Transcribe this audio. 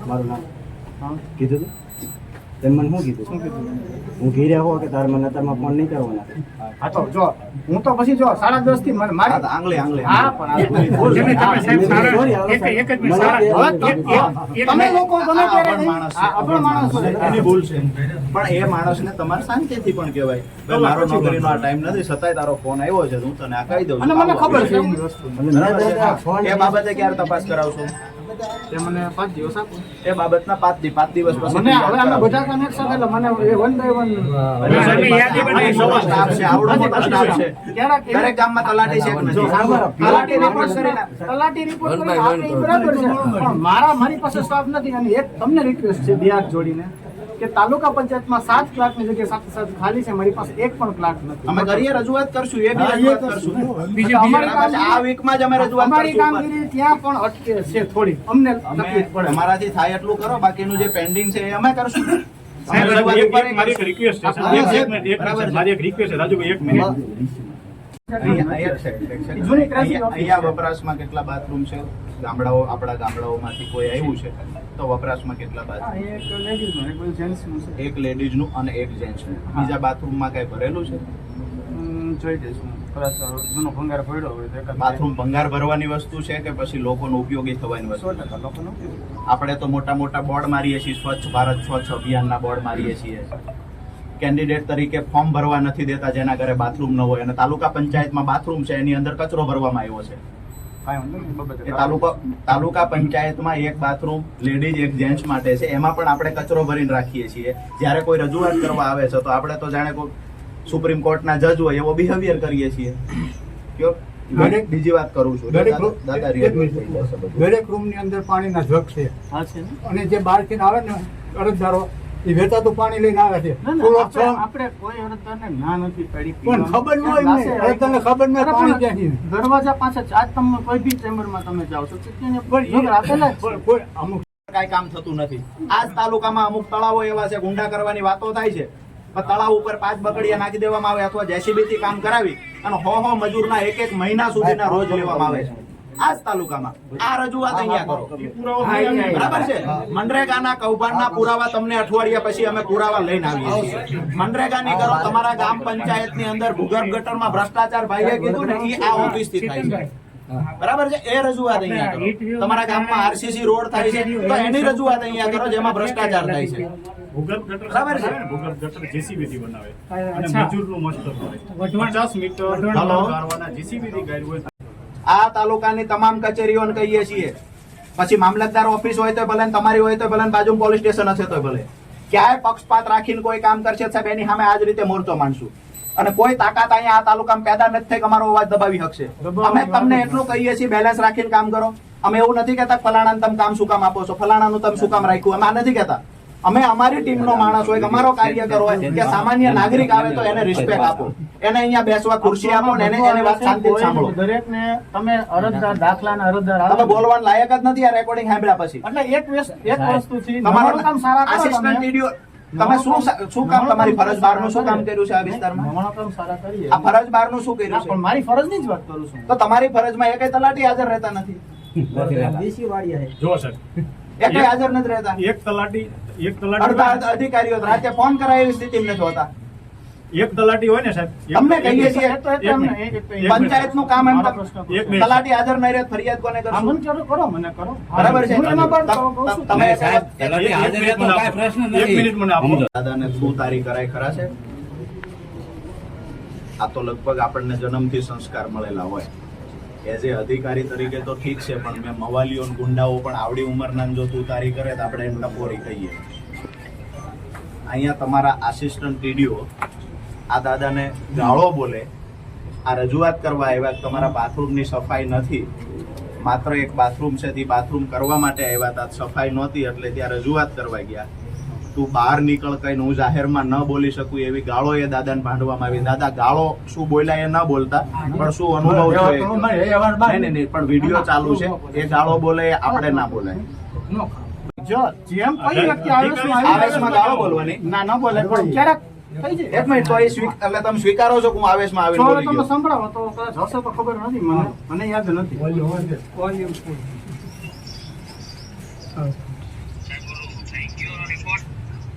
મારું નામ કીધું તું તેમ મને શું કીધું હું ઘી રહ્યો કે તારે મને અત્યારમાં ફોન નહીં કરવાના હા તો જો હું તો પછી જો 10:30 થી મને મારી આંગળી હા પણ તમે લોકો ગમે ત્યારે આપણો માણસ એની ભૂલ છે પણ એ માણસને તમારે શાંતિથી પણ કહેવાય ભાઈ મારો નોકરીનો આ ટાઈમ નથી છતાંય તારો ફોન આવ્યો છે હું તને આ કહી દઉં અને મને ખબર છે એની વસ્તુ એ બાબતે ક્યારે તપાસ કરાવશો તે મને 5 દિવસ આપો એ બાબતના 5 દિવસ પછી મને હવે અમે બધા કનેક્ટ સાથે એટલે મને એ વન બાય વન સ્ટાફ છે આવડો મોટો સ્ટાફ છે દરેક ગામમાં તલાટી છે તલાટી રિપોર્ટ કરી આપણે બરાબર છે પણ મારી પાસે સ્ટાફ નથી અને એક તમને રિક્વેસ્ટ છે બે હાથ જોડીને કે તાલુકા પંચાયતમાં 7 ક્લાર્કની જગ્યાએ સાથે ખાલી છે મારી પાસે એક પણ ક્લાર્ક નથી અમે કરીએ રજૂઆત કરશું એ બી રજૂઆત કરશું આ વીકમાં જ અમે રજૂઆત અમારી કરશું કામગીરી ત્યાં પણ અટકે છે થોડી અમને તકલીફ પડે અમારાથી થાય એટલું કરો બાકીનું જે પેન્ડિંગ છે એ અમે કરશું મારી એક રિક્વેસ્ટ છે મારી એક રિક્વેસ્ટ છે રાજુભાઈ 1 મિનિટ અહીંયા વપરાશમાં કેટલા બાથરૂમ છે ગામડાઓ આપણા ગામડાઓમાંથી કોઈ આવ્યું છે તો વપરાશમાં કેટલા બાથરૂમ એક લેડીઝનું અને એક જેન્ટ્સનું બીજા બાથરૂમમાં કઈ ભરેલું છે જોઈ જઈશું કદાચ જૂનો ભંગાર પડ્યો હોય તો બાથરૂમ ભંગાર ભરવાની વસ્તુ છે કે પછી લોકોનો ઉપયોગી થવાની વસ્તુ આપણે તો મોટા મોટા બોર્ડ મારીએ છીએ સ્વચ્છ ભારત સ્વચ્છ અભિયાનના બોર્ડ મારીએ છીએ કેન્ડિડેટ તરીકે ફોર્મ ભરવા નથી દેતા જેના ઘરે બાથરૂમ ન હોય અને તાલુકા પંચાયતમાં બાથરૂમ છે એની અંદર કચરો ભરવામાં આવ્યો છે એ તાલુકા પંચાયતમાં એક બાથરૂમ લેડીઝ એક જેન્ટ્સ માટે છે એમાં પણ આપણે કચરો ભરીને રાખીએ છીએ જ્યારે કોઈ રજૂઆત કરવા આવે છે તો આપણે તો જાણે કોઈ સુપ્રીમ કોર્ટના જજ હોય એવો બિહેવિયર કરીએ છીએ બીજી વાત કરું છું દરેક રૂમ ની અંદર પાણીના જગ છે અને જે બહારથી આવે ને અરજદારો એ વેચાતું પાણી લઈને આવે છે આપણે કોઈ અરજદારને ના નથી પડી પણ ખબર ન હોય અરજદારને ખબર ન પાણી ક્યાંથી દરવાજા પાસે આજ તમે કોઈ બી ચેમ્બરમાં તમે જાઓ છો કોઈ અમુક કઈ કામ થતું નથી આજ તાલુકામાં અમુક તળાવો એવા છે ગુંડા કરવાની વાતો થાય છે તળાવ ઉપર 5 બકડીયા નાખી દેવામાં આવે અથવા જેસીબી થી કામ કરાવી અને હો મજૂરના એક મહિના સુધીના રોજ લેવામાં આવે છે આજ તાલુકામાં આ રજૂઆત અહીંયા કરો બરાબર છે મનરેગાના કૌભાંડના પુરાવા તમને અઠવાડિયા પછી અમે પુરાવા લઈને આવીએ છીએ મનરેગાની કરો તમારા ગામ પંચાયતની અંદર ભૂગર્ભ ગટરમાં ભ્રષ્ટાચાર ભાઈએ કીધું ને એ આ ઓફિસ થી થાય છે બરાબર છે એ રજૂઆત અહીંયા કરો તમારા ગામમાં આરસીસી રોડ થાય છે તો એની રજૂઆત અહીંયા કરો જેમાં ભ્રષ્ટાચાર થાય છે ભૂગર્ભ ગટર બરાબર છે ભૂગર્ભ ગટર જેસીબી થી બનાવે અને મજૂરનું મસ્ત હોય 50 મીટર કારવાના જેસીબી થી ગાય હોય આ તાલુકાની તમામ કચેરીઓને કહીએ છીએ પછી મામલતદાર ઓફિસ હોય તો ભલે તમારી હોય તો ભલે બાજુ પોલીસ સ્ટેશન હશે તો ભલે ક્યાંય પક્ષપાત રાખીને કોઈ કામ કરશે સાહેબ એની સામે આજ રીતે મોરચો માંડશું અને કોઈ તાકાત અહીંયા આ તાલુકામાં પેદા નથી થઈ કે અમારો અવાજ દબાવી શકશે અમે તમને એટલું કહીએ છીએ બેલેન્સ રાખીને કામ કરો અમે એવું નથી કહેતા ફલાણાને તમે કામ શું કામ આપો છો ફલાણાનું તમે શું કામ રાખ્યું અમે આ નથી કહેતા અમે અમારી ટીમનો માણસ હોય અમારો કાર્યકર હોય કે સામાન્ય નાગરિક આવે તો એને રિસ્પેક્ટ આપો એને અહીંયા બેસવા ખુરશી આપો ને એને વાત શાંતિથી સાંભળો દરેકને તમે અરજદાર દાખલાના અરજદાર તમે બોલવાનું લાયક જ નથી આ રેકોર્ડિંગ સાંભળ્યા પછી એટલે એક વસ્તુ છે તમારું કામ સારા કરો આસિસ્ટન્ટ વિડિયો તમે શું કામ તમારી ફરજ બહારનું શું કામ કર્યું છે આ વિસ્તારમાં તમારું કામ સારા કરીએ આ ફરજ બહારનું શું કર્યું છે પણ મારી ફરજની જ વાત કરું છું તો તમારી ફરજમાં એકેય તલાટી હાજર રહેતા નથી જો સર એકેય હાજર નથી રહેતા એક તલાટી અડધા અધિકારીઓ રાતે ફોન કરાય એવી સ્થિતિ નથી હોતા એક તલાટી હોય ને સાહેબ તમને કહીએ છીએ પંચાયત નું કામ એમ તલાટી હાજર નહીં રહે ફરિયાદ કોને કરશો કરો મને કરો બરાબર છે તમે એક મિનિટ મને આપો દાદાને શું તારી કરાય ખરા છે આ તો લગભગ આપણને જન્મથી સંસ્કાર મળેલા હોય એઝ એ અધિકારી તરીકે તો ઠીક છે પણ મેં મવાલીઓ ગુંડાઓ પણ આવડી ઉંમરના જો તું તારી કરે તો આપણે એને ટપોરી કહીએ અહીંયા તમારા આસિસ્ટન્ટ ટીડીઓ આ દાદાને ગાળો બોલે આ રજૂઆત કરવા આવ્યા તમારા બાથરૂમની સફાઈ નથી માત્ર એક બાથરૂમ છે તે બાથરૂમ કરવા માટે આવ્યા હતા સફાઈ નહોતી એટલે ત્યાં રજૂઆત કરવા ગયા તું બહાર નીકળ કઈને હું જાહેરમાં ન બોલી શકું એવી ગાળો એ દાદાને ભાંડવામાં આવી દાદા ગાળો શું બોલ્યા એ ન બોલતા પણ શું અનુભવ છે નહીં પણ વિડીયો ચાલુ છે એ ગાળો બોલે આપણે ના બોલાય જેમ કોઈ વ્યક્તિ આવેશમાં ગાળો બોલવાની ના ન બોલે પણ ક્યારેક એક મિનિટ તો એટલે તમે સ્વીકારો છો કે હું આવેશમાં આવીને બોલી ગયો સંભળાવો તો કદાચ હશે તો ખબર નથી મને યાદ નથી